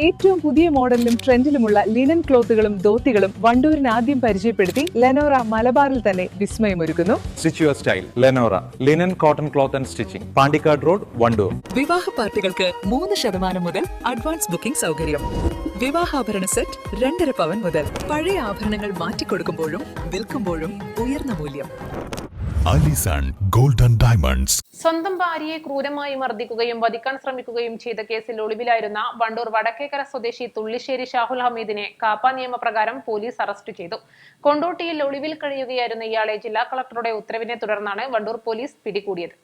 ഏറ്റവും പുതിയ മോഡലിലും ട്രെൻഡിലുമുള്ള ലിനൻ ക്ലോത്തുകളും ധോത്തികളും വണ്ടൂരിന് ആദ്യം പരിചയപ്പെടുത്തി ലെനോറ മലബാറിൽ തന്നെ വിസ്മയമൊരുക്കുന്നു. Stitch your style Lenora linen cotton cloth and stitching, Pandikkad road, Wandoor. വിവാഹ പാർട്ടികൾക്ക് 3% മുതൽ അഡ്വാൻസ് ബുക്കിംഗ് സൗകര്യം. വിവാഹാഭരണ സെറ്റ് 2.5 പവൻ മുതൽ. പഴയ ആഭരണങ്ങൾ മാറ്റിക്കൊടുക്കുമ്പോഴും വിൽക്കുമ്പോഴും ഉയർന്ന മൂല്യം. Allison golden diamonds. സ്വന്തം ഭാര്യയെ ക്രൂരമായി മർദ്ദിക്കുകയും വധിക്കാൻ ശ്രമിക്കുകയും ചെയ്ത കേസിൽ ഒളിവിലായിരുന്ന വണ്ടൂർ വടക്കേക്കര സ്വദേശി തുള്ളിശ്ശേരി ഷാഹുൽ ഹമീദിനെ കാപ്പ നിയമപ്രകാരം പോലീസ് അറസ്റ്റ് ചെയ്തു. കൊണ്ടോട്ടിയിൽ ഒളിവിൽ കഴിയുകയായിരുന്ന ഇയാളെ ജില്ലാ കളക്ടറുടെ ഉത്തരവിനെ തുടർന്നാണ് വണ്ടൂർ പോലീസ് പിടികൂടിയത്.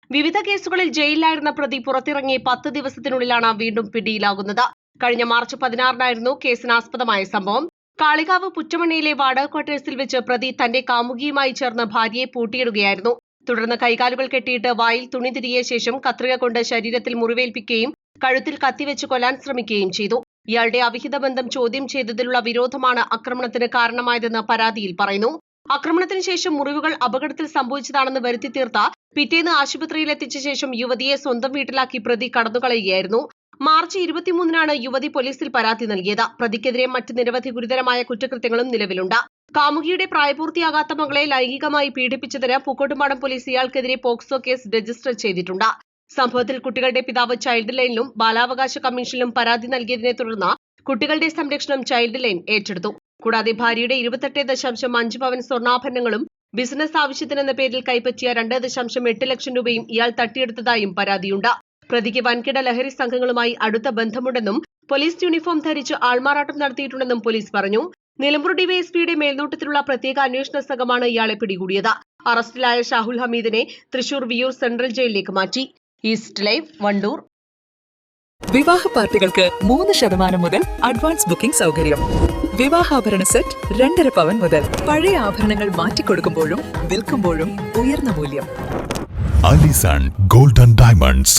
വിവിധ കേസുകളിൽ ജയിലിലായിരുന്ന പ്രതി പുറത്തിറങ്ങി 10 ദിവസത്തിനുള്ളിലാണ് വീണ്ടും പിടിയിലാകുന്നത്. കഴിഞ്ഞ മാർച്ച് 16-നായിരുന്നു കേസിനാസ്പദമായ സംഭവം. കാളികാവ് പുറ്റമണ്ണയിലെ വാടക ക്വാർട്ടേഴ്സിൽ വെച്ച് പ്രതി തന്റെ കാമുകിയുമായി ചേർന്ന് ഭാര്യയെ പൂട്ടിയിടുകയായിരുന്നു. തുടർന്ന് കൈകാലുകൾ കെട്ടിയിട്ട് വായിൽ തുണി തിരികിയ ശേഷം കത്രിക കൊണ്ട് ശരീരത്തിൽ മുറിവേൽപ്പിക്കുകയും കഴുത്തിൽ കത്തിവെച്ച് കൊല്ലാൻ ശ്രമിക്കുകയും ചെയ്തു. ഇയാളുടെ അവിഹിത ബന്ധം ചോദ്യം ചെയ്തതിലുള്ള വിരോധമാണ് ആക്രമണത്തിന് കാരണമായതെന്ന് പരാതിയിൽ പറയുന്നു. ആക്രമണത്തിന് ശേഷം മുറിവുകൾ അപകടത്തിൽ സംഭവിച്ചതാണെന്ന് വരുത്തി തീർത്ത പിറ്റേന്ന് ആശുപത്രിയിൽ എത്തിച്ച ശേഷം യുവതിയെ സ്വന്തം വീട്ടിലാക്കി പ്രതി കടന്നുകളയുകയായിരുന്നു. മാർച്ച് 23-നാണ് യുവതി പോലീസിൽ പരാതി നൽകിയത്. പ്രതിക്കെതിരെ മറ്റ് നിരവധി ഗുരുതരമായ കുറ്റകൃത്യങ്ങളും നിലവിലുണ്ട്. കാമുകിയുടെ പ്രായപൂർത്തിയാകാത്ത മകളെ ലൈംഗികമായി പീഡിപ്പിച്ചതിന് പൂക്കോട്ടുംപാടം പോലീസ് ഇയാൾക്കെതിരെ പോക്സോ കേസ് രജിസ്റ്റർ ചെയ്തിട്ടുണ്ട്. സംഭവത്തിൽ കുട്ടികളുടെ പിതാവ് ചൈൽഡ് ലൈനിലും ബാലാവകാശ കമ്മീഷനിലും പരാതി നൽകിയതിനെ തുടർന്ന് കുട്ടികളുടെ സംരക്ഷണം ചൈൽഡ് ലൈൻ ഏറ്റെടുത്തു. കൂടാതെ ഭാര്യയുടെ 28.5 പവൻ സ്വർണ്ണാഭരണങ്ങളും ബിസിനസ് ആവശ്യത്തിനെന്ന പേരിൽ കൈപ്പറ്റിയ 2.8 ലക്ഷം രൂപയും ഇയാൾ തട്ടിയെടുത്തതായും പരാതിയുണ്ട്. പ്രതിക്ക് വൻകിട ലഹരി സംഘങ്ങളുമായി അടുത്ത ബന്ധമുണ്ടെന്നും പോലീസ് യൂണിഫോം ധരിച്ച് ആൾമാറാട്ടം നടത്തിയിട്ടുണ്ടെന്നും പോലീസ് പറഞ്ഞു. നിലമ്പൂർ ഡിവൈഎസ്പിയുടെ മേൽനോട്ടത്തിലുള്ള പ്രത്യേക അന്വേഷണ സംഘമാണ് ഇയാളെ പിടികൂടിയത്. അറസ്റ്റിലായ ഷാഹുൽ ഹമീദിനെ തൃശൂർ വിയൂർ സെൻട്രൽ ജയിലിലേക്ക് മാറ്റി. East live, Wandoor. വിവാഹ പാർട്ടികൾക്ക് 3% മുതൽ അഡ്വാൻസ് ബുക്കിംഗ് സൗകര്യം. വിവാഹാഭരണ സെറ്റ് 2.5 പവൻ മുതൽ. പഴയ ആഭരണങ്ങൾ മാറ്റിക്കൊടുക്കുമ്പോഴും വിൽക്കുമ്പോഴും ഉയർന്ന മൂല്യം. Allison golden diamonds.